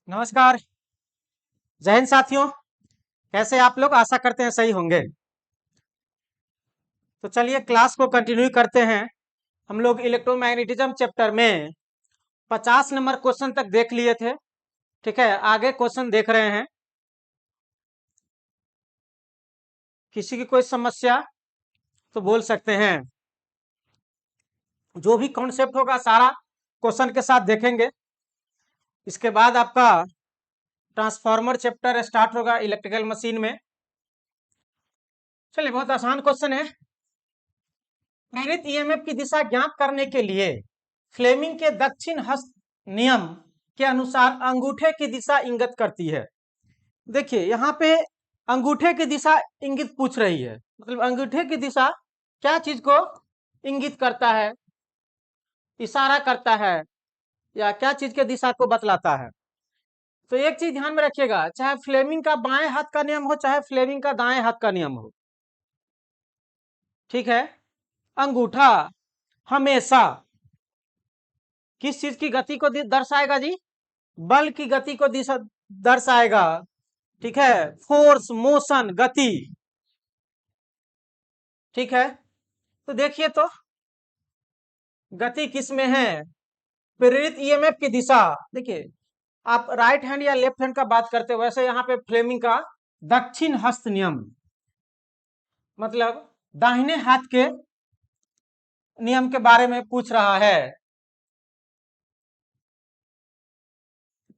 नमस्कार। जय हिंद साथियों। कैसे आप लोग? आशा करते हैं सही होंगे। तो चलिए क्लास को कंटिन्यू करते हैं। हम लोग इलेक्ट्रोमैग्नेटिज्म चैप्टर में 50 नंबर क्वेश्चन तक देख लिए थे। ठीक है, आगे क्वेश्चन देख रहे हैं। किसी की कोई समस्या तो बोल सकते हैं। जो भी कॉन्सेप्ट होगा सारा क्वेश्चन के साथ देखेंगे। इसके बाद आपका ट्रांसफार्मर चैप्टर स्टार्ट होगा इलेक्ट्रिकल मशीन में। चलिए, बहुत आसान क्वेश्चन है। प्रेरित ईएमएफ की दिशा ज्ञात करने के लिए फ्लेमिंग के दक्षिण हस्त नियम के अनुसार अंगूठे की दिशा इंगित करती है। देखिए यहाँ पे अंगूठे की दिशा इंगित पूछ रही है, मतलब अंगूठे की दिशा क्या चीज को इंगित करता है, इशारा करता है, या क्या चीज के दिशा को बतलाता है। तो एक चीज ध्यान में रखिएगा, चाहे फ्लेमिंग का बाएं हाथ का नियम हो चाहे फ्लेमिंग का दाएं हाथ का नियम हो, ठीक है, अंगूठा हमेशा किस चीज की गति को दर्शाएगा जी? बल की गति को दिशा दर्शाएगा। ठीक है, फोर्स, मोशन, गति। ठीक है, तो देखिए तो गति किस में है? प्रेरित ईएमएफ की दिशा। देखिए, आप राइट हैंड या लेफ्ट हैंड का बात करते हो, वैसे यहाँ पे फ्लेमिंग का दक्षिण हस्त नियम, मतलब दाहिने हाथ के नियम के बारे में पूछ रहा है।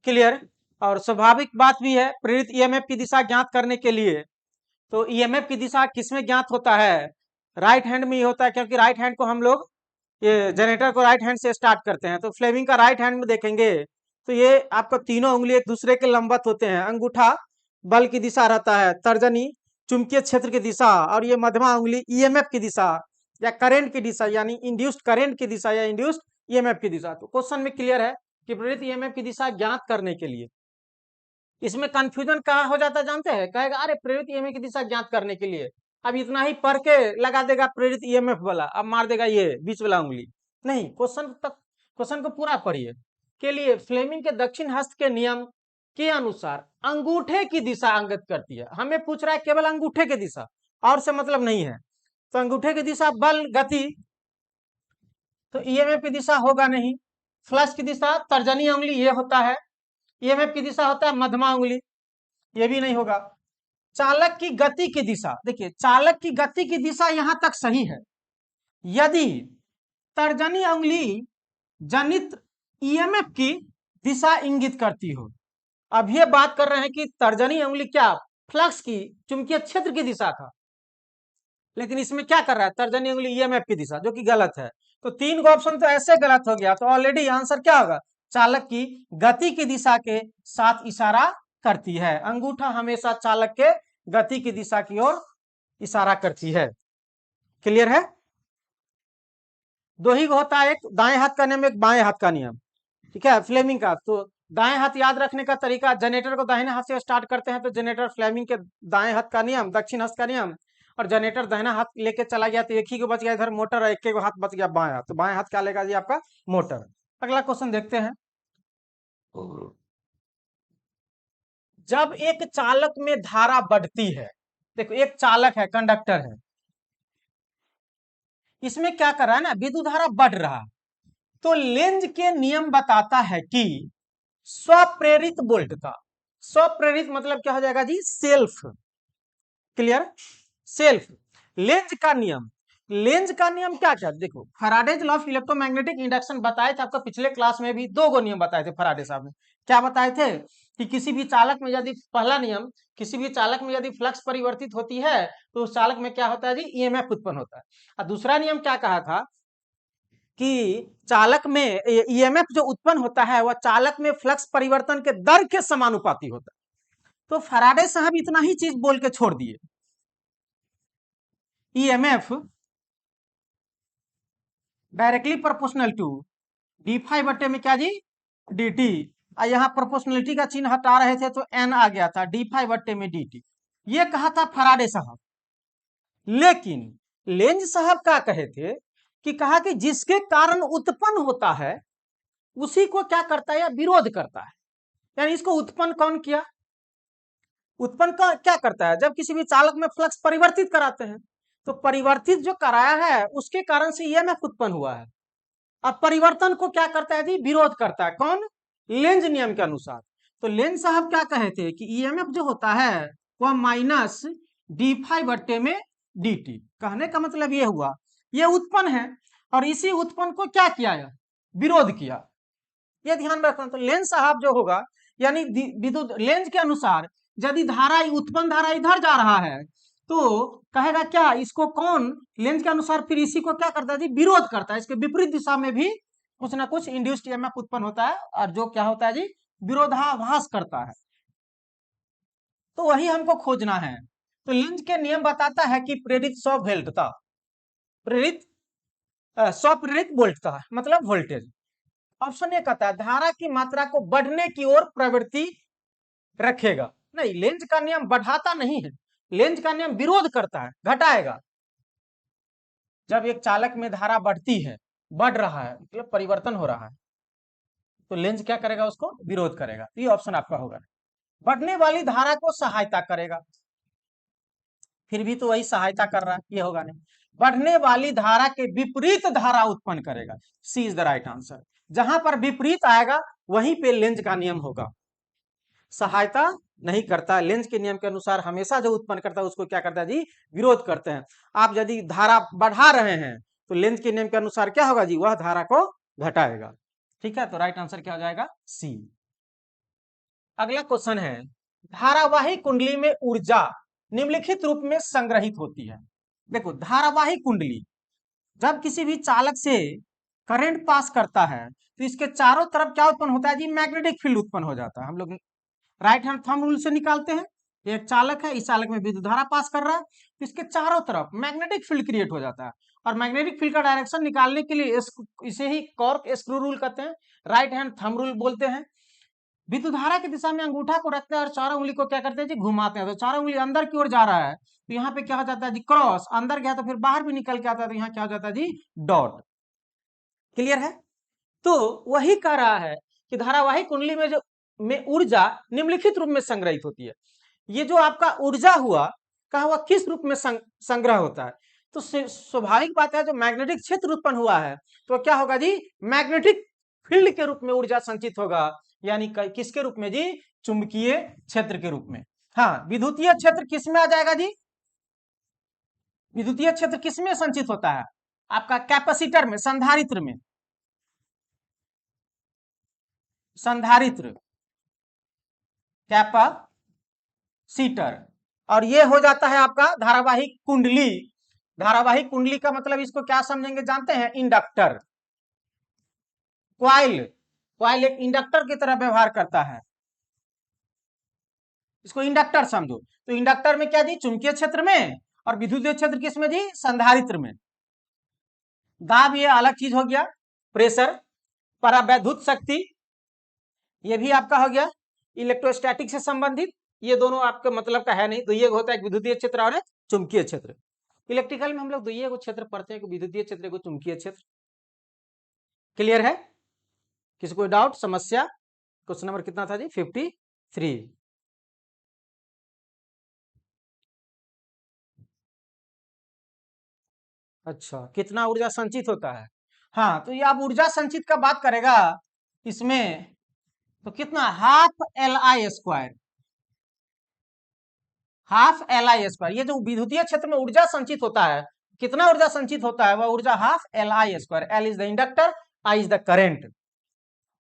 क्लियर? और स्वाभाविक बात भी है, प्रेरित ईएमएफ की दिशा ज्ञात करने के लिए तो ईएमएफ की दिशा किसमें ज्ञात होता है? राइट हैंड में ही होता है, क्योंकि राइट हैंड को हम लोग ये जनरेटर को राइट हैंड से स्टार्ट करते हैं। तो फ्लेमिंग का राइट हैंड में देखेंगे तो ये आपको तीनों उंगली एक दूसरे के लंबवत होते हैं। अंगूठा बल की दिशा रहता है, तर्जनी चुंबकीय क्षेत्र की दिशा, और ये मध्यमा उंगली ईएमएफ की दिशा या करंट की दिशा, यानी इंड्यूस्ड करंट की दिशा या इंड्यूस्ड ईएमएफ की दिशा। तो क्वेश्चन में क्लियर है कि प्रेरित ईएमएफ की दिशा ज्ञात करने के लिए। इसमें कंफ्यूजन कहाँ हो जाता है जानते हैं? कहेगा अरे प्रेरित ईएमएफ की दिशा ज्ञात करने के लिए, अब इतना ही पढ़ के लगा देगा प्रेरित ईएमएफ वाला, अब मार देगा ये बीच वाला उंगली। नहीं, क्वेश्चन तक, क्वेश्चन को पूरा पढ़िए। के लिए फ्लेमिंग के दक्षिण हस्त के नियम के अनुसार अंगूठे की दिशा अंकित करती है। हमें पूछ रहा है केवल अंगूठे की दिशा, और से मतलब नहीं है। तो अंगूठे की दिशा बल, गति, तो ईएमएफ की दिशा होगा नहीं। फ्लक्स की दिशा तर्जनी उंगली ये होता है, ईएमएफ की दिशा होता है मध्यमा उंगली, ये भी नहीं होगा। चालक की गति की दिशा, देखिए चालक की गति की दिशा यहां तक सही है यदि तर्जनी उंगली जनित ईएमएफ की दिशा इंगित करती हो। अब ये बात कर रहे हैं कि तर्जनी उंगली क्या फ्लक्स की, चुंबकीय क्षेत्र की दिशा था, लेकिन इसमें क्या कर रहा है? तर्जनी उंगली ईएमएफ की दिशा, जो कि गलत है। तो तीन का ऑप्शन तो ऐसे गलत हो गया, तो ऑलरेडी आंसर क्या होगा? चालक की गति की दिशा के साथ इशारा करती है। अंगूठा हमेशा चालक के गति की दिशा की ओर इशारा करती है। क्लियर है? दो ही होता है, एक दाएं हाथ का नियम, एक बाएं हाथ का नियम। ठीक है, फ्लेमिंग का तो दाएं हाथ याद रखने का तरीका, जनरेटर को दाहिने हाथ से स्टार्ट करते हैं तो जनरेटर फ्लेमिंग के दाएं हाथ का नियम, दक्षिण हस्त का नियम। और जनरेटर दाहिना हाथ लेके चला गया तो एक ही को बच गया इधर मोटर, और एक के हाथ बच गया बाएं हाथ, तो बाएं हाथ क्या लेगा जी? आपका मोटर। अगला क्वेश्चन देखते हैं। जब एक चालक में धारा बढ़ती है, देखो एक चालक है, कंडक्टर है, इसमें क्या कर रहा है ना, विद्युत धारा बढ़ रहा है। तो लेंज के नियम बताता है कि स्वप्रेरित वोल्ट का, स्वप्रेरित मतलब क्या हो जाएगा जी? सेल्फ। क्लियर? सेल्फ। लेंज का नियम, लेंज का नियम क्या क्या? देखो Faraday's law of electromagnetic induction बताए थे आपको पिछले क्लास में भी, दो गो नियम बताए थे फैराडे साहब ने। क्या बताए थे? कि किसी भी चालक में यदि, पहला नियम, किसी भी चालक में यदि फ्लक्स परिवर्तित होती है तो उस चालक में क्या होता है जी? ईएमएफ उत्पन्न होता है। और दूसरा नियम क्या कहा था? कि चालक में ईएमएफ जो उत्पन्न होता है वह चालक में फ्लक्स परिवर्तन के दर के समानुपाती होता है। तो फैराडे साहब इतना ही चीज बोल के छोड़ दिए, EMF directly proportional to d phi बटे में क्या जी? D t. यहाँ प्रोपोर्शनलिटी का चिन्ह हटा रहे थे तो एन आ गया था, डी फाइव बटे में डी टी। ये कहा था फैराडे साहब। लेकिन लेंज साहब क्या कहे थे? कि कहा कि जिसके कारण उत्पन्न होता है उसी को क्या करता है? या विरोध करता है। यानी इसको उत्पन्न कौन किया? उत्पन्न का क्या करता है? जब किसी भी चालक में फ्लक्स परिवर्तित कराते हैं, तो परिवर्तित जो कराया है उसके कारण से ईएमएफ उत्पन्न हुआ है। अब परिवर्तन को क्या करता है जी? विरोध करता है। कौन? लेंज नियम के अनुसार। तो लेंज साहब क्या कहे थे कि ईएमएफ जो होता है वह माइनस डी फाई बट्टे में डी टी। कहने का मतलब ये हुआ, ये उत्पन्न है और इसी उत्पन्न को क्या किया है? विरोध किया। ये ध्यान में रखना। तो लेंज साहब जो होगा, यानी विद्युत लेंज के अनुसार यदि धारा उत्पन्न धारा इधर जा रहा है तो कहेगा क्या? इसको कौन? लेंज के अनुसार फिर इसी को क्या करता है जी? विरोध करता है। इसके विपरीत दिशा में भी कुछ ना कुछ इंड्यूस्ड ईएमएफ उत्पन्न होता है और जो क्या होता है जी? विरोधाभास करता है। तो वही हमको खोजना है। तो लेंज के नियम बताता है कि प्रेरित स्वभेल्टता, प्रेरित स्वप्रेरित वोल्टता मतलब वोल्टेज। ऑप्शन ए कहता है धारा की मात्रा को बढ़ने की ओर प्रवृत्ति रखेगा। नहीं, लेंज का नियम बढ़ाता नहीं है, लेंज का नियम विरोध करता है, घटाएगा। जब एक चालक में धारा बढ़ती है, बढ़ रहा है मतलब परिवर्तन हो रहा है, तो लेंज क्या करेगा? उसको विरोध करेगा। ये ऑप्शन आपका होगा। बढ़ने वाली धारा को सहायता करेगा, फिर भी तो वही सहायता कर रहा है, ये होगा नहीं। बढ़ने वाली धारा के विपरीत धारा उत्पन्न करेगा। सी इज द राइट आंसर। जहां पर विपरीत आएगा वहीं पे लेंज का नियम होगा। सहायता नहीं करता, लेंज के नियम के अनुसार हमेशा जो उत्पन्न करता है उसको क्या करता है जी? विरोध करते हैं। आप यदि धारा बढ़ा रहे हैं तो लेंज के नियम के अनुसार क्या होगा जी? वह धारा को घटाएगा। ठीक है, तो राइट आंसर क्या हो जाएगा? सी। अगला क्वेश्चन है, धारावाही कुंडली में ऊर्जा निम्नलिखित रूप में संग्रहित होती है। देखो, धारावाही कुंडली जब किसी भी चालक से करंट पास करता है तो इसके चारों तरफ क्या उत्पन्न होता है जी? मैग्नेटिक फील्ड उत्पन्न हो जाता है। हम लोग राइट हैंड थंब रूल से निकालते हैं। एक चालक है, इस चालक में विद्युत धारा पास कर रहा है तो इसके चारों तरफ मैग्नेटिक फील्ड क्रिएट हो जाता है। और मैग्नेटिक फील्ड का डायरेक्शन निकालने के लिए इसे ही कॉर्क स्क्रू रूल कहते हैं, राइट हैंड थंब रूल बोलते हैं। विद्युत धारा की दिशा में अंगूठा को रखते हैं और चारों उंगली को क्या करते हैं जी? घुमाते हैं। तो चारों उंगली अंदर की ओर जा रहा है तो यहाँ पे क्या हो जाता है जी? क्रॉस। अंदर गया तो फिर बाहर भी निकल के आता है तो यहाँ क्या हो जाता है जी? डॉट। क्लियर है? तो वही कह रहा है कि धारावाही कुंडली में जो में ऊर्जा निम्नलिखित रूप में संग्रहित होती है। ये जो आपका ऊर्जा हुआ, कहा हुआ किस रूप में संग्रह होता है? तो स्वाभाविक बात है, जो मैग्नेटिक क्षेत्र उत्पन्न हुआ है तो क्या होगा जी? मैग्नेटिक फील्ड के रूप में ऊर्जा संचित होगा। यानी किसके रूप में जी? चुंबकीय क्षेत्र के रूप में। हाँ, विद्युतीय क्षेत्र किस में आ जाएगा जी? विद्युतीय क्षेत्र किस में संचित होता है? आपका कैपेसिटर में, संधारित्र में। संधारित्र, कैपेसिटर। और ये हो जाता है आपका धारावाही कुंडली। धारावाही कुंडली का मतलब इसको क्या समझेंगे जानते हैं? इंडक्टर। क्वाइल, क्वाइल एक इंडक्टर की तरह व्यवहार करता है, इसको इंडक्टर समझो। तो इंडक्टर में क्या जी? चुंबकीय क्षेत्र में, और विद्युतीय क्षेत्र किसमें जी? संधारित्र में। दाब ये अलग चीज हो गया, प्रेशर, परावैद्युत शक्ति ये भी आपका हो गया इलेक्ट्रोस्टैटिक से संबंधित। ये दोनों आपके मतलब का है नहीं, तो ये होता है एक विद्युतीय क्षेत्र और एक चुंबकीय क्षेत्र। इलेक्ट्रिकल में हम लोग दुइये को क्षेत्र पढ़ते हैं, विद्युतीय क्षेत्र को चुंबकीय क्षेत्र। क्लियर है? किसी कोई डाउट, समस्या? क्वेश्चन नंबर कितना था जी? 53। अच्छा, कितना ऊर्जा संचित होता है? हाँ, तो ये आप ऊर्जा संचित का बात करेगा इसमें तो कितना? Half L I square, half L I square. ये जो विद्युतीय क्षेत्र में ऊर्जा संचित होता है, कितना ऊर्जा संचित होता है? वह ऊर्जा half L I square. L is the inductor, I is the current.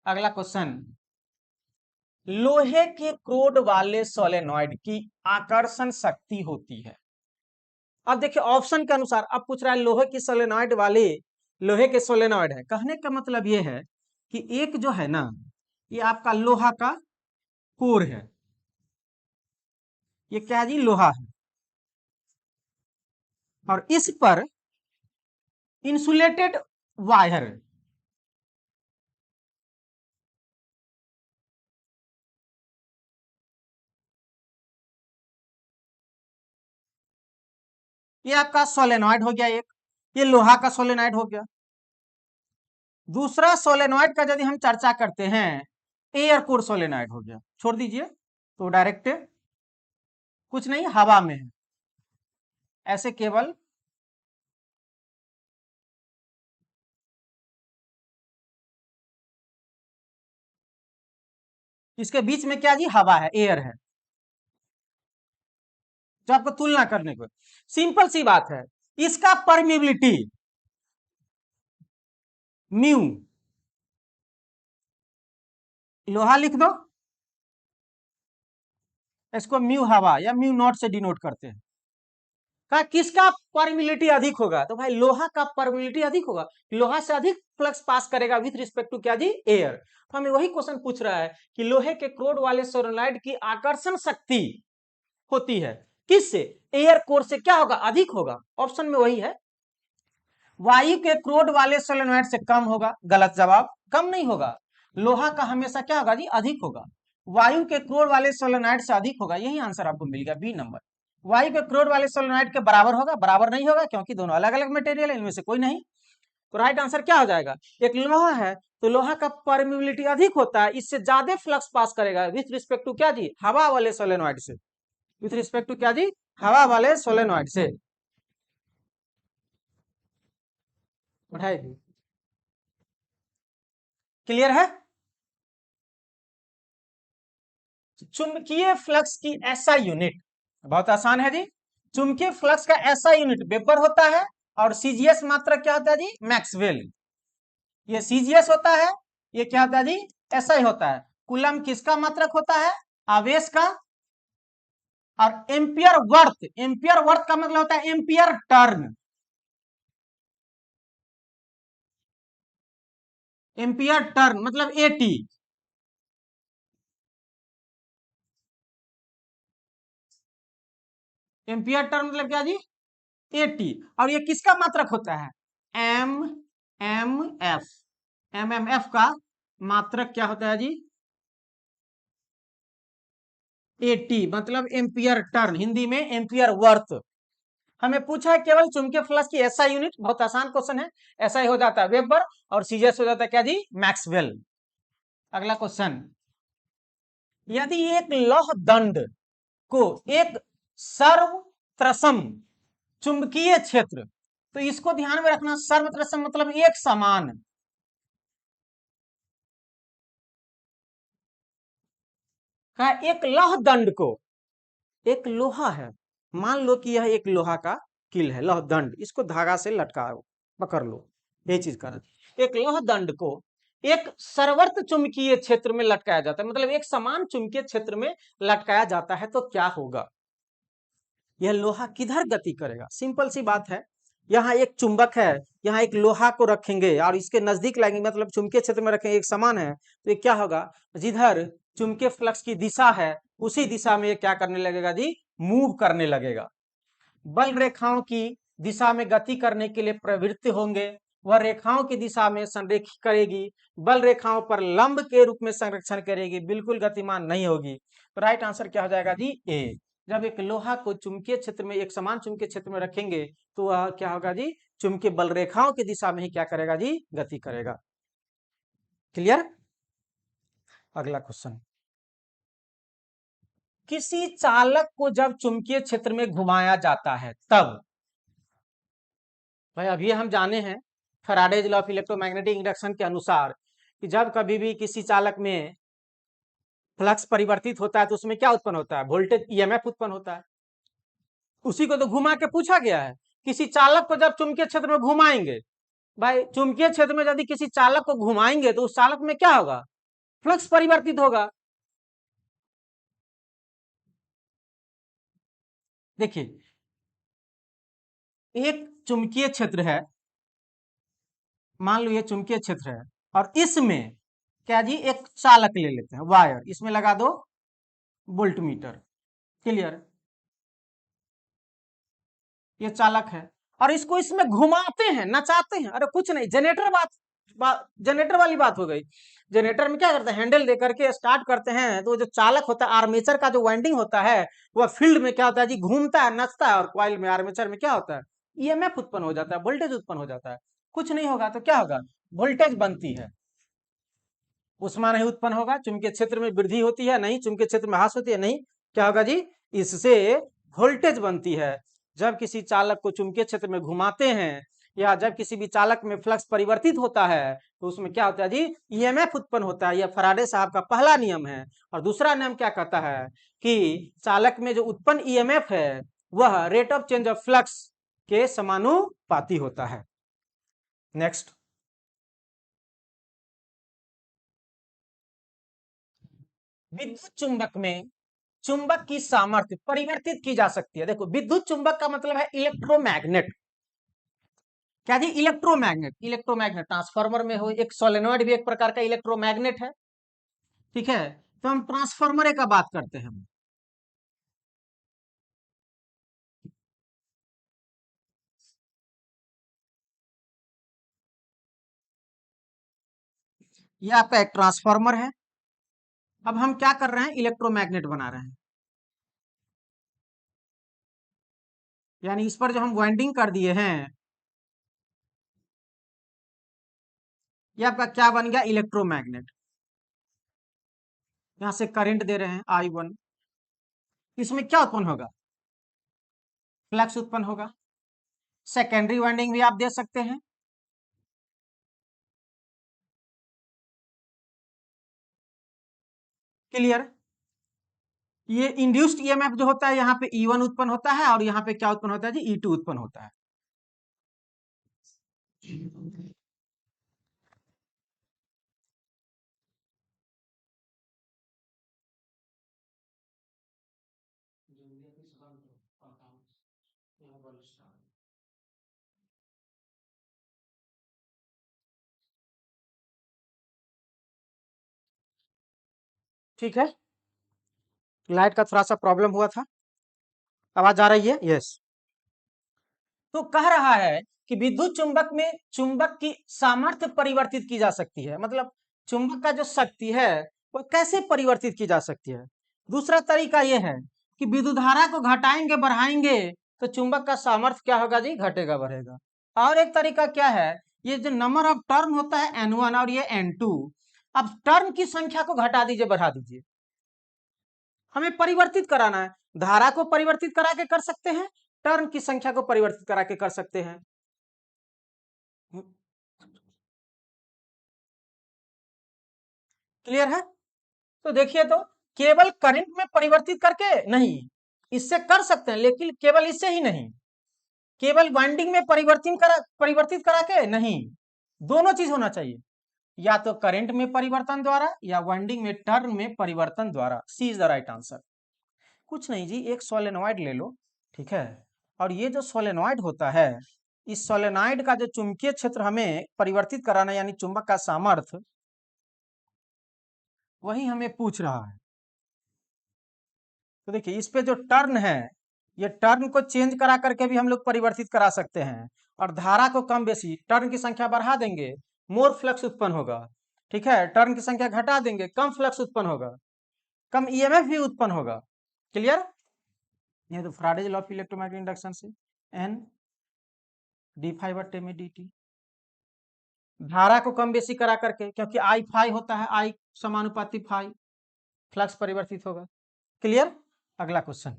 अगला क्वेश्चन, लोहे के क्रोड वाले सोलेनॉइड की आकर्षण शक्ति होती है। अब देखिए ऑप्शन के अनुसार, अब पूछ रहा है लोहे की सोलेनॉइड वाले, लोहे के सोलेनॉइड है। कहने का मतलब ये है कि एक जो है ना, ये आपका लोहा का कोर है। ये क्या जी? लोहा है, और इस पर इंसुलेटेड वायर, ये आपका सोलेनॉइड हो गया एक, ये लोहा का सोलेनॉइड हो गया। दूसरा सोलेनॉइड का यदि हम चर्चा करते हैं, एयर कोर सोलेनॉइड हो गया, छोड़ दीजिए। तो डायरेक्ट कुछ नहीं, हवा में है, ऐसे केवल इसके बीच में क्या जी, हवा है, एयर है, जो आपको तुलना करने को, सिंपल सी बात है। इसका परमिबिलिटी म्यू, लोहा लिख दो, इसको म्यू हवा या म्यू नॉट से डिनोट करते हैं। का किसका परमिबिलिटी अधिक होगा, तो भाई लोहा का परमिबिलिटी अधिक होगा, लोहा से अधिक फ्लक्स पास करेगा विथ रिस्पेक्ट टू क्या जी, एयर। तो हमें वही क्वेश्चन पूछ रहा है कि लोहे के क्रोड वाले सोलेनॉइड की आकर्षण शक्ति होती है किससे, एयर कोर से, क्या होगा, अधिक होगा, ऑप्शन में वही है। वायु के क्रोड वाले सोलेनॉइड से कम होगा, गलत जवाब, कम नहीं होगा, लोहा का हमेशा क्या होगा जी, अधिक होगा। वायु के क्रोड वाले सोलेनॉइड से अधिक होगा, यही आंसर आपको मिल गया, बी नंबर। वायु के क्रोड वाले सोलेनॉइड के बराबर होगा, बराबर नहीं होगा क्योंकि दोनों अलग अलग मटेरियल है, इनमें से कोई नहीं। तो राइट आंसर क्या हो जाएगा, एक लोहा है तो लोहा का परमिबिलिटी अधिक होता है, इससे ज्यादा फ्लक्स पास करेगा विथ रिस्पेक्ट टू क्या जी, हवा वाले सोलेनॉइड से, विथ रिस्पेक्ट टू क्या जी, हवा वाले सोलेनॉइड से। उठाइए, क्लियर है। चुंबकीय फ्लक्स की एसआई यूनिट बहुत आसान है जी, चुंबकीय फ्लक्स का एसआई यूनिट वेबर होता है, और सीजीएस मात्रक क्या होता है जी, मैक्सवेल। ये सीजीएस होता है, ये क्या होता है जी, एसआई होता है। कूलम किसका मात्रक होता है, आवेश का। और एम्पियर वर्थ, एम्पियर वर्थ का मतलब होता है एम्पियर टर्न, एम्पियर टर्न मतलब एटी। एम्पियर टर्न मतलब क्या जी, एटी। और ये किसका मात्रक होता है, M M F, M M F का मात्रक क्या होता है जी, एटी, मतलब एम्पियर टर्न, हिंदी में एम्पियर वर्थ। हमें पूछा है केवल चुंबकीय फ्लक्स की एसआई यूनिट, बहुत आसान क्वेश्चन है। एसआई हो जाता है वेबर, और सीजीएस हो जाता है क्या जी, मैक्सवेल। अगला क्वेश्चन, यदि एक लौह दंड को एक सर्वत्रसम चुंबकीय क्षेत्र, तो इसको ध्यान में रखना, सर्वत्रसम मतलब एक समान, का एक लौह दंड को, एक लोहा है, मान लो कि यह एक लोहा का किल है, लौह दंड, इसको धागा से लटकाओ, पकड़ लो, ये चीज कर, एक लौह दंड को एक सर्वत्र चुंबकीय क्षेत्र में लटकाया जाता है, मतलब एक समान चुंबकीय क्षेत्र में लटकाया जाता है, तो क्या होगा, यह लोहा किधर गति करेगा। सिंपल सी बात है, यहाँ एक चुंबक है, यहाँ एक लोहा को रखेंगे और इसके नजदीक लाएंगे, मतलब चुंबकीय क्षेत्र में रखेंगे, एक समान है, तो ये क्या होगा, जिधर चुंबकीय फ्लक्स की दिशा है उसी दिशा में ये क्या करने लगेगा जी, मूव करने लगेगा। बल रेखाओं की दिशा में गति करने के लिए प्रवृत्त होंगे, वह रेखाओं की दिशा में संरेखित करेगी, बल रेखाओं पर लंब के रूप में संरक्षण करेगी, बिल्कुल गतिमान नहीं होगी। तो राइट आंसर क्या हो जाएगा जी, ए। जब एक लोहा को चुंबकीय क्षेत्र में, एक समान चुंबकीय क्षेत्र में रखेंगे, तो वह क्या होगा जी, चुंबकीय बल रेखाओं की दिशा में ही क्या करेगा जी, गति करेगा। क्लियर। अगला क्वेश्चन, किसी चालक को जब चुंबकीय क्षेत्र में घुमाया जाता है तब, भाई अभी हम जाने हैं Faraday's law of electromagnetic induction के अनुसार कि जब कभी भी किसी चालक में फ्लक्स परिवर्तित होता है तो उसमें क्या उत्पन्न होता है, वोल्टेज ईएमएफ उत्पन्न होता है। उसी को तो घुमा के पूछा गया है, किसी चालक को जब चुंबकीय क्षेत्र में घुमाएंगे, भाई चुंबकीय क्षेत्र में यदि किसी चालक को घुमाएंगे तो उस चालक में क्या होगा, फ्लक्स परिवर्तित होगा। देखिए, एक चुंबकीय क्षेत्र है, मान लो ये चुंबकीय क्षेत्र है, और इसमें क्या जी, एक चालक ले लेते हैं, वायर, इसमें लगा दो वोल्ट मीटर। क्लियर, ये चालक है, और इसको इसमें घुमाते हैं, नचाते हैं, अरे कुछ नहीं, जनरेटर जनरेटर वाली बात हो गई। जनरेटर में क्या करते हैं, हैंडल दे करके स्टार्ट करते हैं, तो जो चालक होता है, आर्मेचर का जो वाइंडिंग होता है, वह फील्ड में क्या होता है जी, घूमता है, नचता है, और कॉइल में, आर्मेचर में क्या होता है, ईएमएफ उत्पन्न हो जाता है, वोल्टेज उत्पन्न हो जाता है। कुछ नहीं होगा तो क्या होगा, वोल्टेज बनती है। उष्मा नहीं उत्पन्न होगा, चुंबकीय क्षेत्र में वृद्धि होती है नहीं, चुंबकीय क्षेत्र में ह्रास होती है नहीं, क्या होगा जी, इससे वोल्टेज बनती है। जब किसी चालक को चुंबकीय क्षेत्र में घुमाते हैं या जब किसी भी चालक में फ्लक्स परिवर्तित होता है तो उसमें क्या होता है जी, ईएमएफ उत्पन्न होता है। यह फैराडे साहब का पहला नियम है। और दूसरा नियम क्या कहता है कि चालक में जो उत्पन्न ईएमएफ है वह rate of change of flux के समानुपाती होता है। नेक्स्ट, विद्युत चुंबक में चुंबक की सामर्थ्य परिवर्तित की जा सकती है। देखो, विद्युत चुंबक का मतलब है इलेक्ट्रोमैग्नेट। क्या जी, इलेक्ट्रोमैग्नेट। इलेक्ट्रोमैग्नेट ट्रांसफार्मर में हो, एक सोलेनोइड भी एक प्रकार का इलेक्ट्रोमैग्नेट है। ठीक है, तो हम ट्रांसफार्मर का बात करते हैं। ये आपका एक ट्रांसफार्मर है। अब हम क्या कर रहे हैं, इलेक्ट्रोमैग्नेट बना रहे हैं। यानी इस पर जो हम वाइंडिंग कर दिए हैं, ये आपका क्या बन गया, इलेक्ट्रोमैग्नेट। यहां से करंट दे रहे हैं I1, इसमें क्या उत्पन्न होगा, फ्लक्स उत्पन्न होगा। सेकेंडरी वाइंडिंग भी आप दे सकते हैं। क्लियर। ये इंड्यूस्ड ईएमएफ जो होता है, यहाँ पे E1 उत्पन्न होता है और यहाँ पे क्या उत्पन्न होता है जी, E2 उत्पन्न होता है। ठीक है, लाइट का थोड़ा सा प्रॉब्लम हुआ था। आवाज आ रही है, यस। तो कह रहा है कि विद्युत चुंबक में चुंबक की सामर्थ्य परिवर्तित की जा सकती है। मतलब चुंबक का जो शक्ति है वो कैसे परिवर्तित की जा सकती है। दूसरा तरीका यह है कि विद्युत धारा को घटाएंगे बढ़ाएंगे तो चुंबक का सामर्थ्य क्या होगा जी, घटेगा बढ़ेगा। और एक तरीका क्या है, ये जो नंबर ऑफ टर्न होता है N1 और ये N2, अब टर्न की संख्या को घटा दीजिए बढ़ा दीजिए, हमें परिवर्तित कराना है। धारा को परिवर्तित करा के कर सकते हैं, टर्न की संख्या को परिवर्तित करा के कर सकते हैं। क्लियर है। तो देखिए, तो केवल करंट में परिवर्तित करके नहीं, इससे कर सकते हैं लेकिन केवल इससे ही नहीं, केवल वाइंडिंग में परिवर्तित करा के नहीं, दोनों चीज होना चाहिए। या तो करंट में परिवर्तन द्वारा या वाइंडिंग में टर्न में परिवर्तन द्वारा। सी इज द राइट आंसर। कुछ नहीं जी, एक सोलेनॉइड ले लो, ठीक है, और ये जो सोलेनॉइड होता है, इस सोलेनॉइड का जो चुंबकीय क्षेत्र हमें परिवर्तित कराना यानी चुंबक का सामर्थ्य, वही हमें पूछ रहा है। तो देखिए, इस पे जो टर्न है, ये टर्न को चेंज करा करके भी हम लोग परिवर्तित करा सकते हैं। और धारा को कम बेसी, टर्न की संख्या बढ़ा देंगे, मोर फ्लक्स उत्पन्न होगा। ठीक है, टर्न की संख्या घटा देंगे, कम फ्लक्स उत्पन्न होगा, कम ईएमएफ भी उत्पन्न होगा। क्लियर। ये तो Faraday's law of electromagnetic induction से एन डी फाई बटे में डी टी, धारा को कम बेसी करा करके, क्योंकि आई फाई होता है, आई समानुपाती फाई, फ्लक्स परिवर्तित होगा। क्लियर। अगला क्वेश्चन,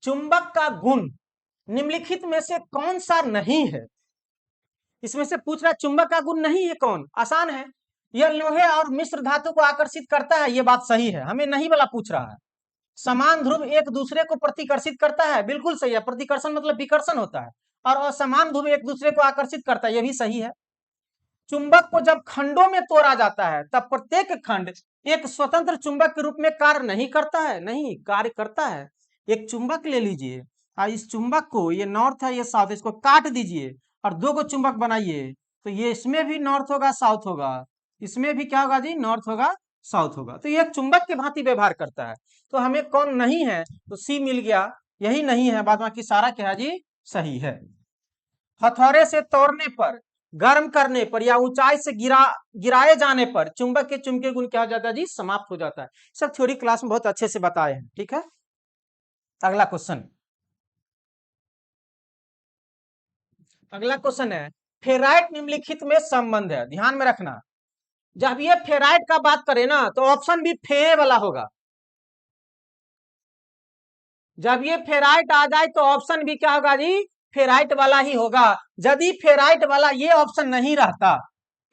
चुंबक का गुण निम्नलिखित में से कौन सा नहीं है। इसमें से पूछ रहा है चुंबक का गुण नहीं है कौन, आसान है। यह लोहे और मिश्र धातु को आकर्षित करता है, यह बात सही है, हमें नहीं वाला पूछ रहा है। समान ध्रुव एक दूसरे को प्रतिकर्षित करता है, बिल्कुल सही है, प्रतिकर्षण मतलब विकर्षण होता है। और असमान ध्रुव एक दूसरे को आकर्षित करता है, यह भी सही है। चुंबक को जब खंडों में तोड़ा जाता है तब प्रत्येक खंड एक स्वतंत्र चुंबक के रूप में कार्य नहीं करता है, नहीं कार्य करता है। एक चुंबक ले लीजिए और इस चुंबक को, ये नॉर्थ है ये साउथ, इसको काट दीजिए और दो को चुंबक बनाइए, तो ये इसमें भी नॉर्थ होगा साउथ होगा, इसमें भी क्या होगा जी, नॉर्थ होगा साउथ होगा। तो ये एक चुंबक के भांति व्यवहार करता है। तो हमें कौन नहीं है, तो सी मिल गया, यही नहीं है, बाद बाकी सारा क्या है जी, सही है। हथौड़े से तोड़ने पर, गर्म करने पर या ऊंचाई से गिराए जाने पर चुंबक के चुंबकीय गुण क्या हो जाता है जी, समाप्त हो जाता है। सब थ्योरी क्लास में बहुत अच्छे से बताए हैं। ठीक है, अगला क्वेश्चन, अगला क्वेश्चन है फेराइट निम्नलिखित में संबंध है, ध्यान में रखना। जब ये फेराइट का बात करें ना तो ऑप्शन भी फे वाला होगा। जब ये फेराइट आ जाए तो ऑप्शन भी क्या होगा जी, फेराइट वाला ही होगा। यदि फेराइट वाला ये ऑप्शन नहीं रहता,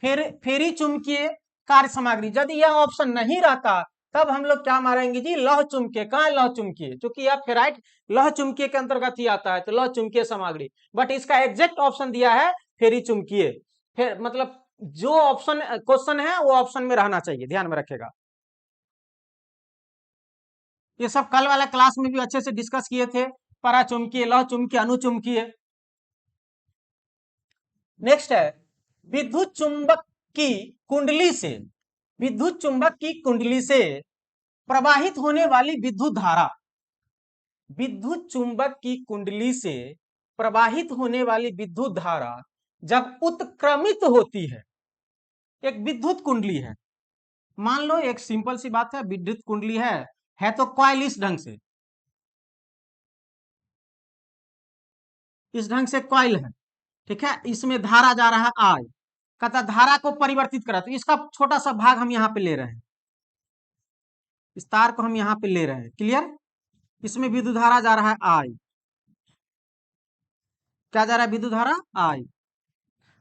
फिर फेरी चुंबकीय कार्य सामग्री, यदि यह ऑप्शन नहीं रहता तब हम लोग क्या मारेंगे जी, लौह चुंबकीय। कहाँ है लौह चुंबकीय? क्योंकि यह फेराइट लौह चुंबकीय के अंतर्गत ही आता है, तो लौह चुंबकीय सामग्री। बट इसका एग्जैक्ट ऑप्शन दिया है फेरी चुंबकीय। फिर मतलब जो ऑप्शन क्वेश्चन है वो ऑप्शन में रहना चाहिए, ध्यान में रखेगा। ये सब कल वाला क्लास में भी अच्छे से डिस्कस किए थे, पराचुंबकीय, लौह चुंबकीय, अनुचुंबकीय। नेक्स्ट है विद्युत चुंबक की कुंडली से, विद्युत चुंबक की कुंडली से प्रवाहित होने वाली विद्युत धारा, विद्युत चुंबक की कुंडली से प्रवाहित होने वाली विद्युत धारा जब उत्क्रमित होती है, एक विद्युत कुंडली है, मान लो एक सिंपल सी बात है, विद्युत कुंडली है तो कॉइल इस ढंग से कॉइल है, ठीक है। इसमें धारा जा रहा है आई, कहता धारा को परिवर्तित करा, तो इसका छोटा सा भाग हम यहाँ पे ले रहे हैं, इस तार को हम यहाँ पे ले रहे हैं, क्लियर। इसमें विद्युत धारा जा रहा है आई, क्या जा रहा है, विद्युत धारा आई।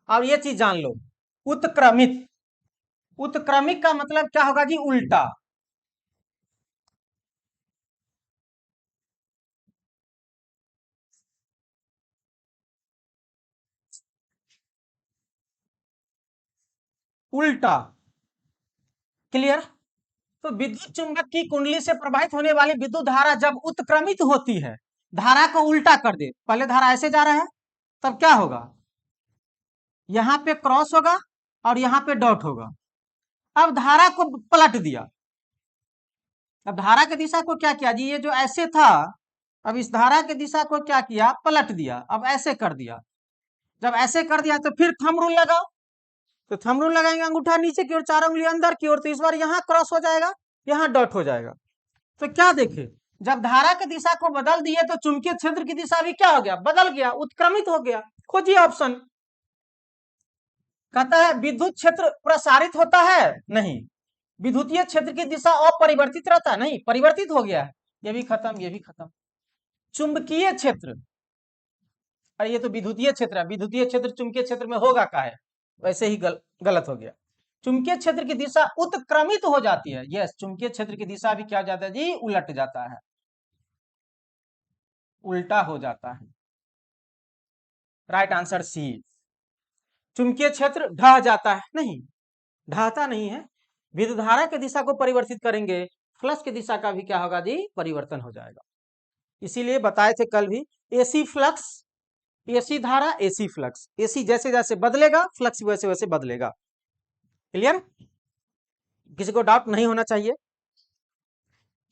और ये चीज जान लो, उत्क्रमित, उत्क्रमित का मतलब क्या होगा जी, उल्टा। उल्टा, क्लियर। तो विद्युत चुंबक की कुंडली से प्रवाहित होने वाली विद्युत धारा जब उत्क्रमित होती है, धारा को उल्टा कर दे, पहले धारा ऐसे जा रहा है, तब क्या होगा, यहां पे क्रॉस होगा और यहां पे डॉट होगा। अब धारा को पलट दिया, अब धारा की दिशा को क्या किया जी, ये जो ऐसे था, अब इस धारा की दिशा को क्या किया, पलट दिया, अब ऐसे कर दिया। जब ऐसे कर दिया तो फिर थंब रूल लगाओ, तो थंब रूल लगाएंगे, अंगूठा नीचे की ओर, चार उंगली अंदर की ओर, तो इस बार यहाँ क्रॉस हो जाएगा, यहाँ डॉट हो जाएगा। तो क्या देखे, जब धारा की दिशा को बदल दिए तो चुंबकीय क्षेत्र की दिशा भी क्या हो गया, बदल गया, उत्क्रमित हो गया। खोजिए ऑप्शन। कहता है विद्युत क्षेत्र प्रसारित होता है, नहीं। विद्युतीय क्षेत्र की दिशा अपरिवर्तित रहता है, नहीं, परिवर्तित हो गया है। ये भी खत्म, ये भी खत्म। चुंबकीय क्षेत्र, अरे ये तो विद्युतीय क्षेत्र है, विद्युतीय क्षेत्र चुंबकीय क्षेत्र में होगा का है, वैसे ही गलत हो गया। चुंबकीय क्षेत्र की दिशा उत्क्रमित हो जाती है, यस, चुंबकीय क्षेत्र की दिशा भी क्या हो जाता है जी, उलट जाता है, उल्टा हो जाता है। Right answer C. चुंबकीय क्षेत्र ढह जाता है, नहीं, ढहता नहीं है। विद्युत धारा की दिशा को परिवर्तित करेंगे, फ्लक्स की दिशा का भी क्या होगा जी, परिवर्तन हो जाएगा। इसीलिए बताए थे कल भी, एसी फ्लक्स, एसी धारा, एसी फ्लक्स, एसी जैसे जैसे बदलेगा फ्लक्स वैसे वैसे बदलेगा। क्लियर, किसी को डाउट नहीं होना चाहिए।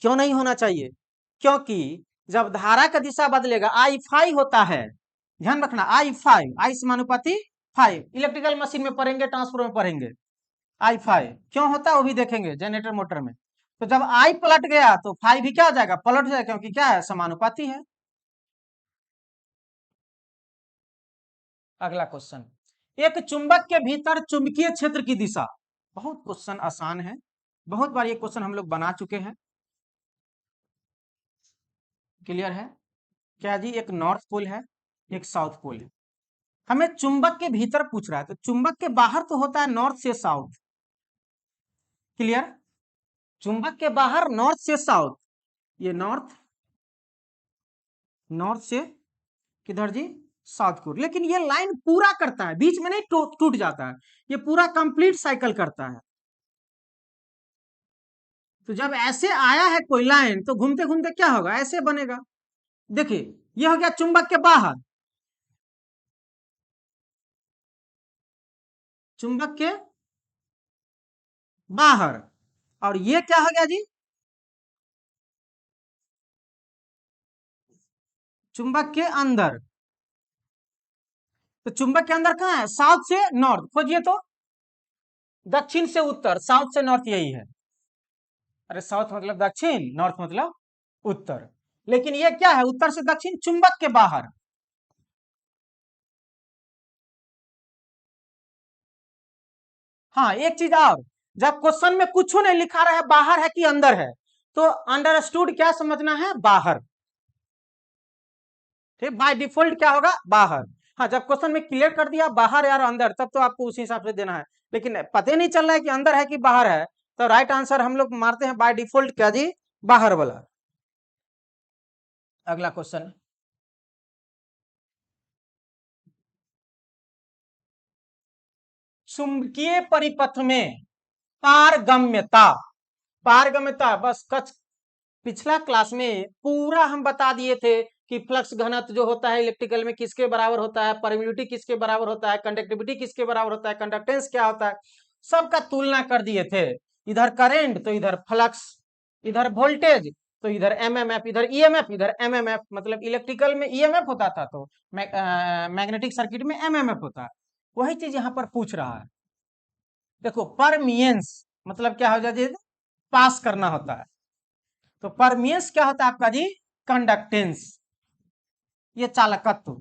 क्यों नहीं होना चाहिए, क्योंकि जब धारा का दिशा बदलेगा, आई फाइव होता है, ध्यान रखना, आई फाइव, आई समानुपाती फाइव, इलेक्ट्रिकल मशीन में पढ़ेंगे, ट्रांसफॉर्मर में पढ़ेंगे। आई फाइव क्यों होता है वो भी देखेंगे जनरेटर मोटर में। तो जब आई पलट गया तो फाइव भी क्या हो जाएगा, पलट जाएगा, क्योंकि क्या है, समानुपाती है। अगला क्वेश्चन, एक चुंबक के भीतर चुंबकीय क्षेत्र की दिशा, बहुत क्वेश्चन आसान है, बहुत बार ये क्वेश्चन हम लोग बना चुके हैं। क्लियर है, क्या जी, एक नॉर्थ पोल है, एक साउथ पोल है, हमें चुंबक के भीतर पूछ रहा है, तो चुंबक के बाहर तो होता है नॉर्थ से साउथ। क्लियर, चुंबक के बाहर नॉर्थ से साउथ, ये नॉर्थ, नॉर्थ से किधर जी, साउथ की ओर। लेकिन ये लाइन पूरा करता है, बीच में नहीं टूट जाता है, ये पूरा कंप्लीट साइकिल करता है। तो जब ऐसे आया है कोई लाइन, तो घूमते घूमते क्या होगा, ऐसे बनेगा। देखिए ये हो गया चुंबक के बाहर, चुंबक के बाहर, और ये क्या हो गया जी, चुंबक के अंदर। तो चुंबक के अंदर कहाँ है, साउथ से नॉर्थ, खोजिए तो, दक्षिण से उत्तर, साउथ से नॉर्थ यही है। अरे साउथ मतलब दक्षिण, नॉर्थ मतलब उत्तर, लेकिन ये क्या है, उत्तर से दक्षिण, चुंबक के बाहर। हाँ एक चीज और, जब क्वेश्चन में कुछ नहीं लिखा रहा है बाहर है कि अंदर है, तो अंडरस्टूड क्या समझना है, बाहर। ठीक, बाय डिफॉल्ट क्या होगा, बाहर। हाँ जब क्वेश्चन में क्लियर कर दिया बाहर या अंदर, तब तो आपको उसी हिसाब से देना है, लेकिन पता नहीं चल रहा है कि अंदर है कि बाहर है, तो राइट आंसर हम लोग मारते हैं बाय डिफॉल्ट क्या जी, बाहर वाला। अगला क्वेश्चन, चुंबकीय परिपथ में पारगम्यता, पारगम्यता बस कच, पिछला क्लास में पूरा हम बता दिए थे कि फ्लक्स घनत्व जो होता है इलेक्ट्रिकल में किसके बराबर होता है, परमिटिविटी किसके बराबर होता है, कंडक्टिविटी किसके बराबर होता है, कंडक्टेंस क्या होता है, सबका तुलना कर दिए थे। इधर करंट तो इधर फ्लक्स, इधर वोल्टेज तो इधर एमएमएफ, इधर ईएमएफ इधर एमएमएफ, मतलब इलेक्ट्रिकल में ईएमएफ होता था तो मैग्नेटिक सर्किट में एमएमएफ होता है। वही चीज यहाँ पर पूछ रहा है। देखो परमियंस मतलब क्या हो जाए, पास करना होता है, तो परमियंस क्या होता है आपका जी, कंडक्टेंस, ये चालकत्व,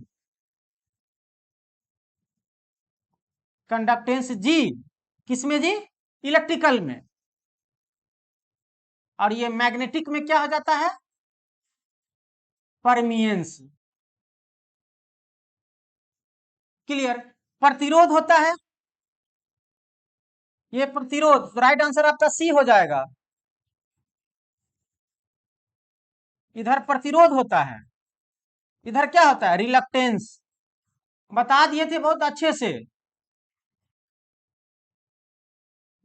कंडक्टेंस जी किसमें जी, इलेक्ट्रिकल में, और ये मैग्नेटिक में क्या हो जाता है, परमियंस। क्लियर, प्रतिरोध होता है, ये प्रतिरोध, तो राइट आंसर आपका सी हो जाएगा। इधर प्रतिरोध होता है, इधर क्या होता है, रिलक्टेंस, बता दिए थे बहुत अच्छे से।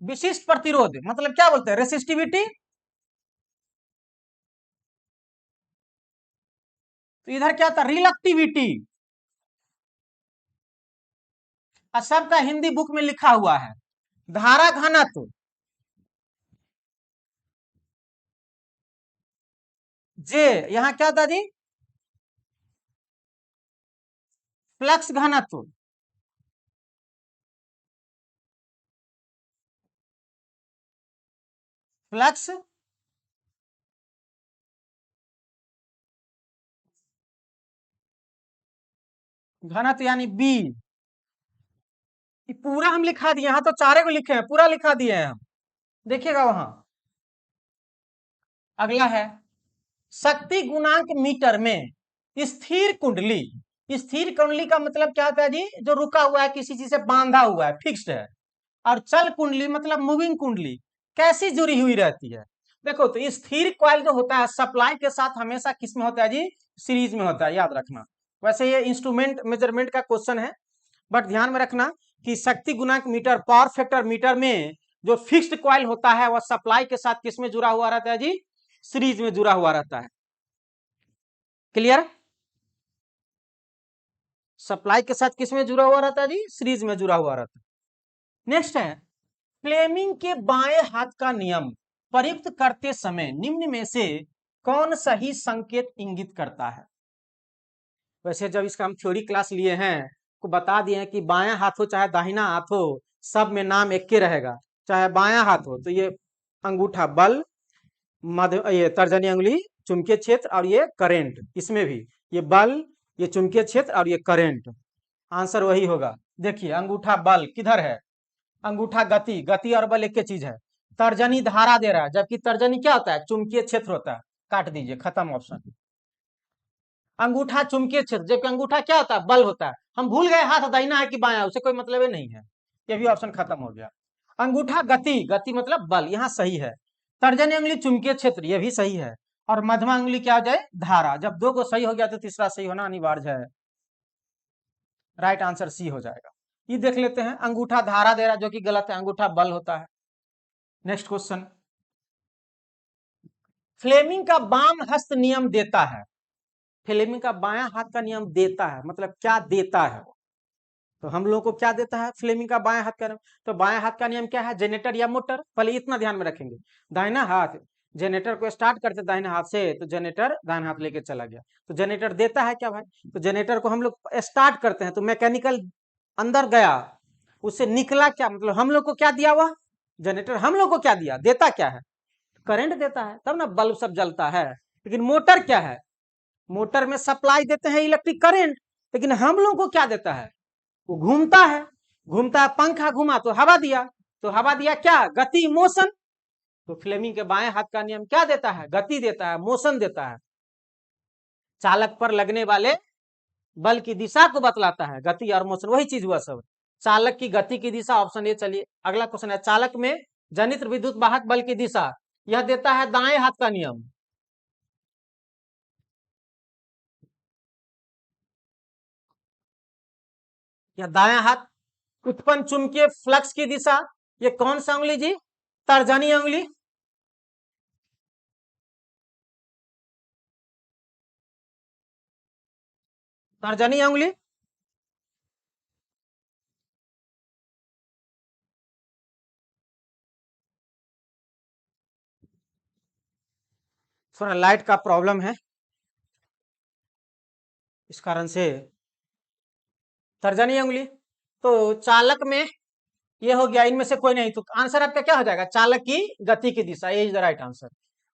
विशिष्ट प्रतिरोध मतलब क्या बोलते हैं, रेसिस्टिविटी, तो इधर क्या था, रिलक्टिविटी। सबका हिंदी बुक में लिखा हुआ है, धारा घनत्व जे, यहां क्या था जी, फ्लक्स घनत्व, फ्लक्स घनत्व यानी बी, पूरा हम लिखा दिए, यहां तो चारे को लिखे हैं, पूरा लिखा दिए हैं हम, देखिएगा वहां। अगला है, शक्ति गुणांक मीटर में स्थिर कुंडली, स्थिर कुंडली का मतलब क्या होता है जी, जो रुका हुआ है, किसी चीज से बांधा हुआ है, फिक्स्ड है। और चल कुंडली मतलब मूविंग कुंडली, कैसी जुड़ी हुई रहती है। देखो तो स्थिर कॉइल जो होता है सप्लाई के साथ हमेशा किसमें होता है जी, सीरीज में होता है, याद रखना। वैसे ये इंस्ट्रूमेंट मेजरमेंट का क्वेश्चन है, बट ध्यान में रखना कि शक्ति गुणांक मीटर, पावर फैक्टर मीटर में जो फिक्स्ड कॉइल होता है वह सप्लाई के साथ किसमें जुड़ा हुआ रहता है जी, सीरीज में जुड़ा हुआ रहता है। क्लियर, सप्लाई के साथ किसमें जुड़ा हुआ रहता है जी, सीरीज में जुड़ा हुआ रहता है। नेक्स्ट है, फ्लेमिंग के बाएं हाथ का नियम प्रयुक्त करते समय निम्न में से कौन सही संकेत इंगित करता है। वैसे जब इसका हम थ्योरी क्लास लिए हैं को बता दिए हैं कि बायां हाथ हो चाहे दाहिना हाथ हो, सब में नाम एक ही रहेगा। चाहे बायां हाथ हो तो ये अंगूठा बल, मध्य ये तर्जनी अंगुली चुंबकीय क्षेत्र, और ये करंट, इसमें भी ये बल, ये चुंबकीय क्षेत्र और ये करंट, आंसर वही होगा। देखिए अंगूठा बल किधर है, अंगूठा गति, गति और बल एक ही चीज है। तर्जनी धारा दे रहा है, जबकि तर्जनी क्या होता है, चुंबकीय क्षेत्र होता है, काट दीजिए, खत्म ऑप्शन। अंगूठा चुंबकीय क्षेत्र, जबकि अंगूठा क्या होता है, बल होता है। हम भूल गए हाथ दाहिना है कि बायां, उसे कोई मतलब ही नहीं है, ये भी ऑप्शन खत्म हो गया। अंगूठा गति, गति मतलब बल, यहाँ सही है। तर्जनी अंगुली चुंबकीय क्षेत्र, ये भी सही है। और मध्यमा अंगुली क्या हो जाए, धारा। जब दो को सही हो गया तो तीसरा सही होना अनिवार्य है, राइट आंसर सी हो जाएगा। ये देख लेते हैं, अंगूठा धारा दे रहा जो कि गलत है, अंगूठा बल होता है। नेक्स्ट क्वेश्चन, फ्लेमिंग का बाम हस्त नियम देता है, फ्लेमिंग का बायां हाथ का नियम देता है मतलब क्या देता है वो, तो हम लोगों को क्या देता है फ्लेमिंग का बायां हाथ का नियम, तो बायां हाथ का नियम क्या है, जनरेटर या मोटर, पहले इतना ध्यान में रखेंगे। दाहिना हाथ, जनरेटर को स्टार्ट करते दाहिने हाथ से तो जनरेटर दाहिना हाथ लेके चला गया, तो जनरेटर देता है क्या भाई, तो जनरेटर को हम लोग स्टार्ट करते हैं तो मैकेनिकल अंदर गया, उससे निकला क्या, मतलब हम लोग को क्या दिया हुआ, जनरेटर हम लोग को क्या दिया, देता क्या है, करंट देता है, तब ना बल्ब सब जलता है। लेकिन मोटर क्या है, मोटर में सप्लाई देते हैं इलेक्ट्रिक करंट, लेकिन हम लोग को क्या देता है, वो घूमता है, घूमता है, पंखा घुमा तो हवा दिया, तो हवा दिया क्या, गति, मोशन। तो फ्लेमिंग के बाएं हाथ का नियम क्या देता है, गति देता है, मोशन देता है। चालक पर लगने वाले बल की दिशा को बतलाता है, गति और मोशन, वही चीज हुआ सब। चालक की गति की दिशा, ऑप्शन ए। चलिए अगला क्वेश्चन है, चालक में जनित विद्युत वाहक बल की दिशा, यह देता है दाएं हाथ का नियम। या दायां हाथ, उत्पन्न चुंबकीय फ्लक्स की दिशा, ये कौन सा उंगली जी, तर्जनी उंगली। तर्जनी उंगली। थोड़ा लाइट का प्रॉब्लम है, इस कारण से तर्जनी उंगली। तो चालक में ये हो गया, इनमें से कोई नहीं, तो आंसर आपका क्या हो जाएगा, चालक की गति की दिशा, ये इज द राइट आंसर।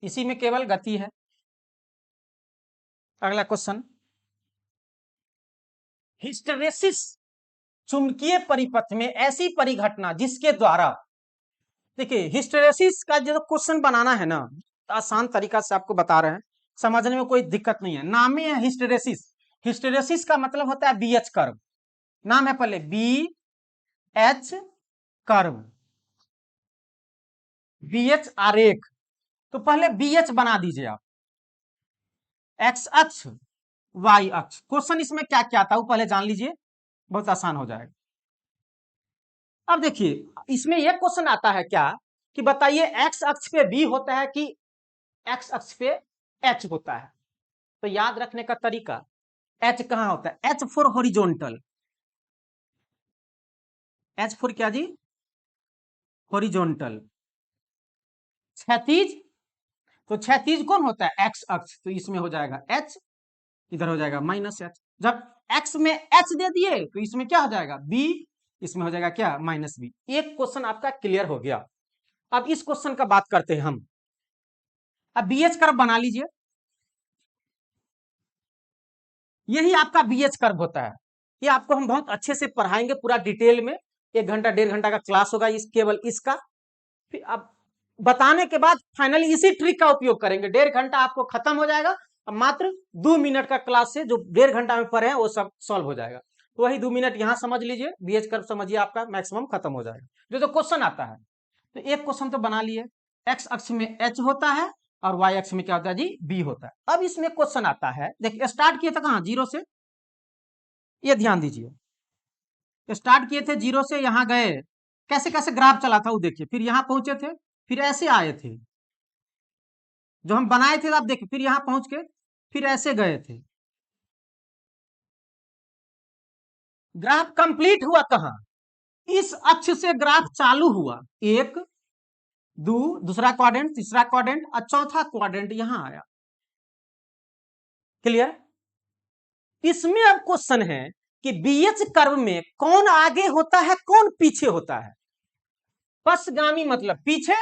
इसी में केवल गति है। अगला क्वेश्चन, हिस्टेरेसिस चुंबकीय परिपथ में ऐसी परिघटना जिसके द्वारा, देखिए हिस्टेरेसिस का जो क्वेश्चन बनाना है ना, आसान तरीका से आपको बता रहे हैं, समझने में कोई दिक्कत नहीं है। नाम ही है हिस्टेरेसिस। हिस्टेरेसिस का मतलब होता है बीएच कर्व। नाम है पहले बी एच कर्व, बीएच आरेख। तो पहले बीएच बना दीजिए आप, एक्स अक्ष, वाई अक्ष। क्वेश्चन इसमें क्या क्या था वो पहले जान लीजिए, बहुत आसान हो जाएगा। अब देखिए इसमें यह क्वेश्चन आता है क्या, कि बताइए एक्स अक्ष पे बी होता है कि एक्स अक्ष पे एच होता है। तो याद रखने का तरीका, एच कहां होता है, H for horizontal. H for क्या जी, हॉरिजॉन्टल। क्षैतिज, तो क्षैतिज कौन होता है, एक्स अक्ष, तो इसमें हो जाएगा एच, इधर हो जाएगा माइनस एच। जब एक्स में एच दे दिए तो इसमें क्या हो जाएगा बी, इसमें हो जाएगा क्या माइनस बी। एक क्वेश्चन आपका क्लियर हो गया। अब इस क्वेश्चन का बात करते हैं हम। अब बीएच कर्व बना लीजिए, यही आपका बीएच कर्व होता है। ये आपको हम बहुत अच्छे से पढ़ाएंगे पूरा डिटेल में, 1 घंटा 1.5 घंटा का क्लास होगा इस केवल इसका। फिर अब बताने के बाद फाइनली इसी ट्रिक का उपयोग करेंगे, 1.5 घंटा आपको खत्म हो जाएगा। अब मात्र 2 मिनट का क्लास से जो 1.5 घंटा में पढ़े हैं वो सब सॉल्व हो जाएगा। तो वही 2 मिनट यहाँ समझ लीजिए, बीएच कर्व समझिए, आपका मैक्सिमम खत्म हो जाएगा। जो क्वेश्चन आता है, तो एक क्वेश्चन तो बना लिए, एक्स अक्ष में एच होता है और वाई अक्ष में क्या होता है जी, बी होता है। अब इसमें क्वेश्चन आता है, देखिए स्टार्ट किए थे कहाँ, जीरो से, ये ध्यान दीजिए। स्टार्ट किए थे जीरो से, यहाँ गए, कैसे कैसे ग्राफ चला था वो देखिए, फिर यहाँ पहुंचे थे, फिर ऐसे आए थे, जो हम बनाए थे आप देखिए, फिर यहाँ पहुंच के फिर ऐसे गए थे। ग्राफ कंप्लीट हुआ कहाँ, इस अक्ष से ग्राफ चालू हुआ, एक दूसरा क्वाड्रेंट, तीसरा क्वाड्रेंट और चौथा क्वाड्रेंट यहाँ आया। क्लियर। इसमें अब क्वेश्चन है कि बीएच कर्व में कौन आगे होता है कौन पीछे होता है। पश्चगामी मतलब पीछे,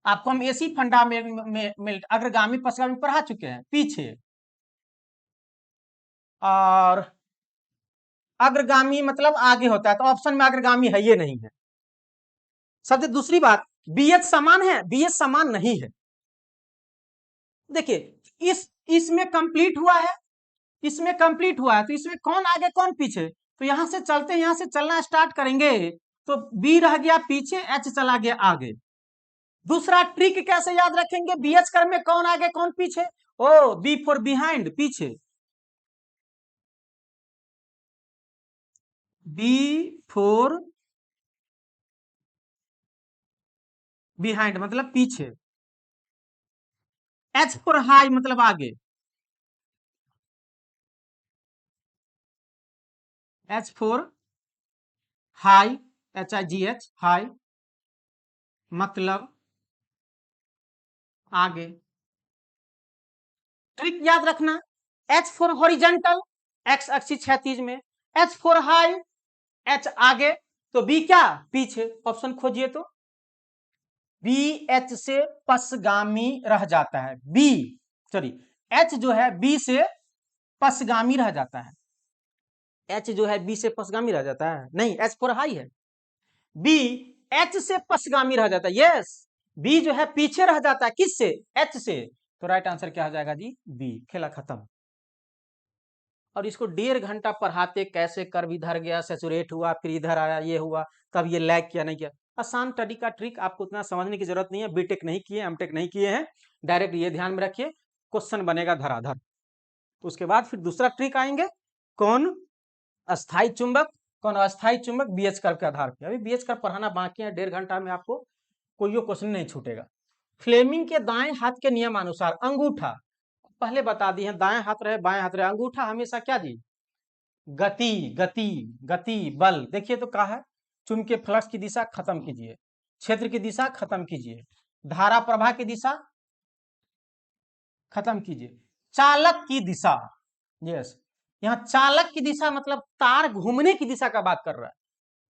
आपको हम एसी फंडामेंटल अग्रगामी पश्चगामी पढ़ा चुके हैं, पीछे। और अग्रगामी मतलब आगे होता है, तो ऑप्शन में अग्रगामी है ये नहीं है। सबसे दूसरी बात, बीएच समान है, बीएच समान नहीं है। देखिए इसमें कंप्लीट हुआ है, इसमें कंप्लीट हुआ है, तो इसमें कौन आगे कौन पीछे। तो यहां से चलते हैं, यहां से चलना स्टार्ट करेंगे तो बी रह गया पीछे, एच चला गया आगे। दूसरा ट्रिक कैसे याद रखेंगे, बीएच कर्व में कौन आगे कौन पीछे, ओ बी फॉर बिहाइंड, पीछे। बी फॉर बिहाइंड मतलब पीछे, एच फॉर हाई मतलब आगे, H for high, H I ji H, high मतलब आगे। ट्रिक याद रखना, एच फॉर हॉरिजेंटल, एक्स अक्ष क्षैतिज में, एच फॉर हाई, एच आगे, तो बी क्या पीछे। ऑप्शन खोजिए तो बी एच से पश्चगामी रह जाता है, बी सॉरी एच जो है बी से पश्चगामी रह जाता है, एच जो है बी से पश्चगामी रह जाता है, नहीं एच फॉर हाई है। बी एच से पश्चगामी रह जाता है, यस बी जो है पीछे रह जाता है, किससे, एच से, तो राइट आंसर क्या हो जाएगा जी, बी, खेला खत्म। और इसको 1.5 घंटा पढ़ाते कैसे कर्व इधर गया, सैचुरेट हुआ, फिर इधर आया, ये हुआ, तब ये लैग किया, नहीं किया। आसान स्टडी का ट्रिक, आपको उतना समझने की जरूरत नहीं है, बीटेक नहीं किए, एमटेक नहीं किए हैं, डायरेक्ट ये ध्यान में रखिए, क्वेश्चन बनेगा धराधर। उसके बाद फिर दूसरा ट्रिक आएंगे, कौन अस्थाई चुंबक, कौन अस्थाई चुंबक, बीएच कर्व के आधार पर। अभी बीएच कर्व पढ़ाना बाकी है, 1.5 घंटा में आपको कोई क्वेश्चन नहीं छूटेगा। फ्लेमिंग के दाएं हाथ के नियमानुसार अंगूठा, पहले बता दिए हैं, दाएं हाथ रहे बाएं हाथ रहे, अंगूठा हमेशा क्या जी, गति गति गति बल। देखिए तो कहा है, चुंबकीय फ्लक्स की दिशा खत्म कीजिए, क्षेत्र की दिशा खत्म कीजिए, धारा प्रवाह की दिशा खत्म कीजिए, चालक की दिशा, यस यहां चालक की दिशा मतलब तार घूमने की दिशा का बात कर रहा है,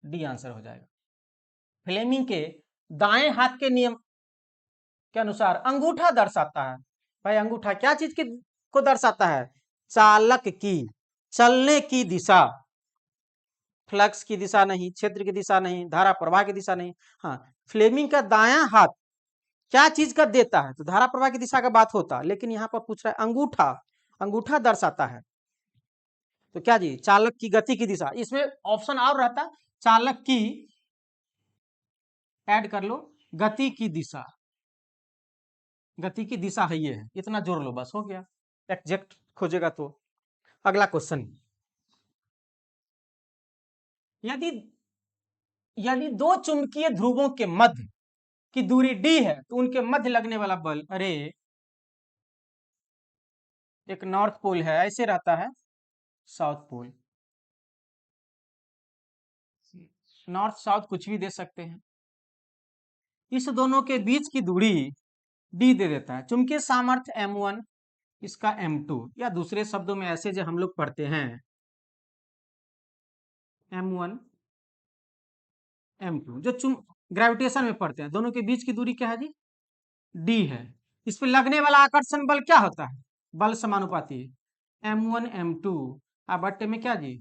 डी आंसर हो जाएगा। फ्लेमिंग के दाएं हाथ के नियम के अनुसार अंगूठा दर्शाता है, भाई अंगूठा क्या चीज को दर्शाता है, चालक की, चलने की दिशा, फ्लक्स की दिशा नहीं, क्षेत्र की दिशा नहीं, धारा प्रवाह की दिशा नहीं। हाँ, फ्लेमिंग का दायां हाथ क्या चीज का देता है, तो धारा प्रवाह की दिशा का बात होता, लेकिन यहाँ पर पूछ रहा है अंगूठा, अंगूठा दर्शाता है, तो क्या जी, चालक की गति की दिशा। इसमें ऑप्शन और रहता, चालक की, ऐड कर लो, गति की दिशा, गति की दिशा है ये है, इतना जोड़ लो बस, हो गया, एग्जैक्ट खोजेगा तो। अगला क्वेश्चन, यदि यदि दो चुंबकीय ध्रुवों के मध्य की दूरी d है, तो उनके मध्य लगने वाला बल, अरे एक नॉर्थ पोल है, ऐसे रहता है साउथ पोल, नॉर्थ साउथ कुछ भी दे सकते हैं, इस दोनों के बीच की दूरी d दे देता है, चुंबकीय सामर्थ्य m1, इसका m2, या दूसरे शब्दों में ऐसे जो हम लोग पढ़ते हैं m1 m2, जो ग्रेविटेशन में पढ़ते हैं, दोनों के बीच की दूरी क्या है जी, d है। इस पर लगने वाला आकर्षण बल क्या होता है, बल समानुपाती है, m1 m2 बट्टे में क्या जी,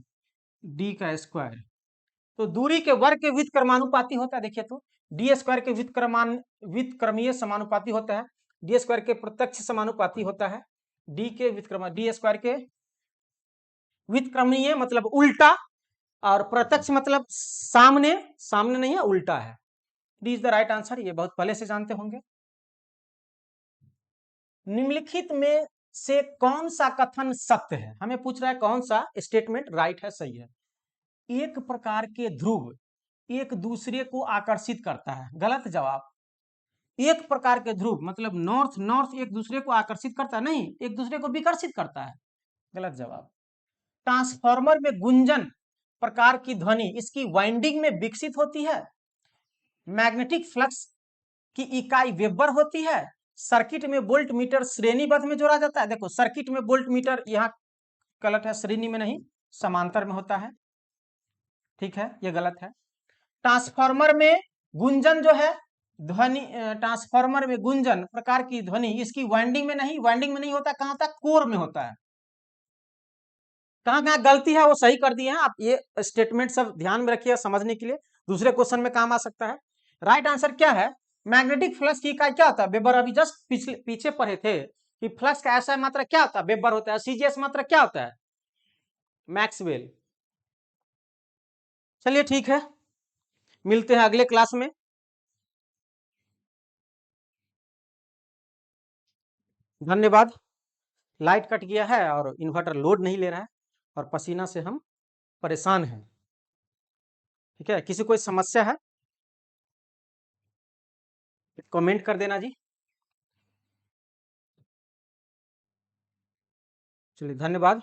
d का स्क्वायर, तो दूरी के वर्ग के व्युत्क्रमानुपाती होता है, देखिए तो डी स्क्वायर के व्युत्क्रमीय समानुपाती होता है, डी स्क्वायर के प्रत्यक्ष समानुपाती होता है, डी के व्युत्क्रम, डी स्क्वायर के व्युत्क्रमीय मतलब उल्टा, और प्रत्यक्ष मतलब सामने, सामने नहीं है, उल्टा है, D is the right answer, ये बहुत पहले से जानते होंगे। निम्नलिखित में से कौन सा कथन सत्य है, हमें पूछ रहा है कौन सा स्टेटमेंट राइट है, सही है। एक प्रकार के ध्रुव एक दूसरे को आकर्षित करता है, गलत जवाब। एक प्रकार के ध्रुव मतलब नॉर्थ नॉर्थ एक दूसरे को आकर्षित करता है, नहीं, एक दूसरे को विकर्षित करता है, गलत जवाब। ट्रांसफार्मर में गुंजन प्रकार की ध्वनि इसकी वाइंडिंग में विकसित होती है, मैग्नेटिक फ्लक्स की इकाई वेबर होती है, सर्किट में वोल्ट मीटर श्रेणीबद्ध में जोड़ा जाता है, देखो सर्किट में वोल्ट मीटर यहाँ गलत है, श्रेणी में नहीं, समांतर में होता है, ठीक है, ये गलत है। ट्रांसफार्मर में गुंजन जो है ध्वनि, ट्रांसफार्मर में गुंजन प्रकार की ध्वनि इसकी वाइंडिंग में नहीं, वाइंडिंग में नहीं होता, कहां होता है, कोर में होता है। कहां कहां गलती है वो सही कर दिए हैं आप, ये स्टेटमेंट सब ध्यान में रखिए समझने के लिए, दूसरे क्वेश्चन में काम आ सकता है। राइट आंसर क्या है, मैग्नेटिक फ्लक्स की इकाई क्या होता है, वेबर, अभी जस्ट पीछे पढ़े थे कि फ्लक्स का ऐसा मात्रा क्या होता है, वेबर होता है, सीजीएस मात्रा क्या होता है, मैक्सवेल। चलिए ठीक है, मिलते हैं अगले क्लास में। धन्यवाद। लाइट कट गया है और इन्वर्टर लोड नहीं ले रहा है और पसीना से हम परेशान हैं, ठीक है, किसी कोई समस्या है कमेंट कर देना जी। चलिए धन्यवाद।